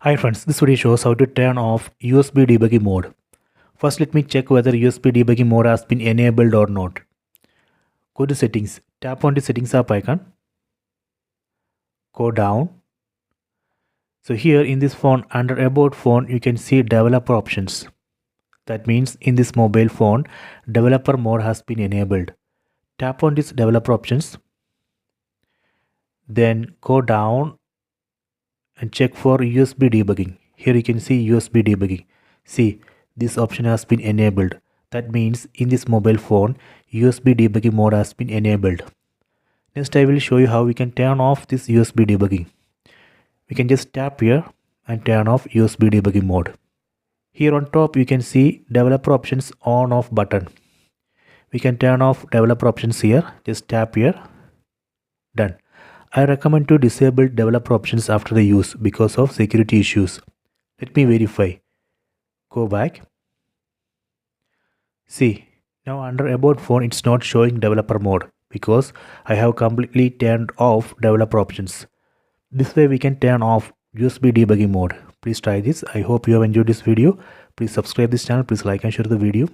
Hi friends, this video shows how to turn off USB debugging mode. First let me check whether USB debugging mode has been enabled or not. Go to settings, tap on the settings app icon, go down. So here in this phone under about phone you can see developer options. That means in this mobile phone developer mode has been enabled. Tap on this developer options, then go down and check for USB debugging. Here you can see USB debugging. See, this option has been enabled. That means in this mobile phone USB debugging mode has been enabled. Next I will show you how we can turn off this USB debugging. We can just tap here and turn off USB debugging mode. Here on top you can see developer options on off button. We can turn off developer options here. Just tap here. Done. I recommend to disable developer options after the use because of security issues. Let me verify. Go back. See, now under about phone it's not showing developer mode because I have completely turned off developer options. This way we can turn off USB debugging mode. Please try this. I hope you have enjoyed this video. Please subscribe this channel. Please like and share the video.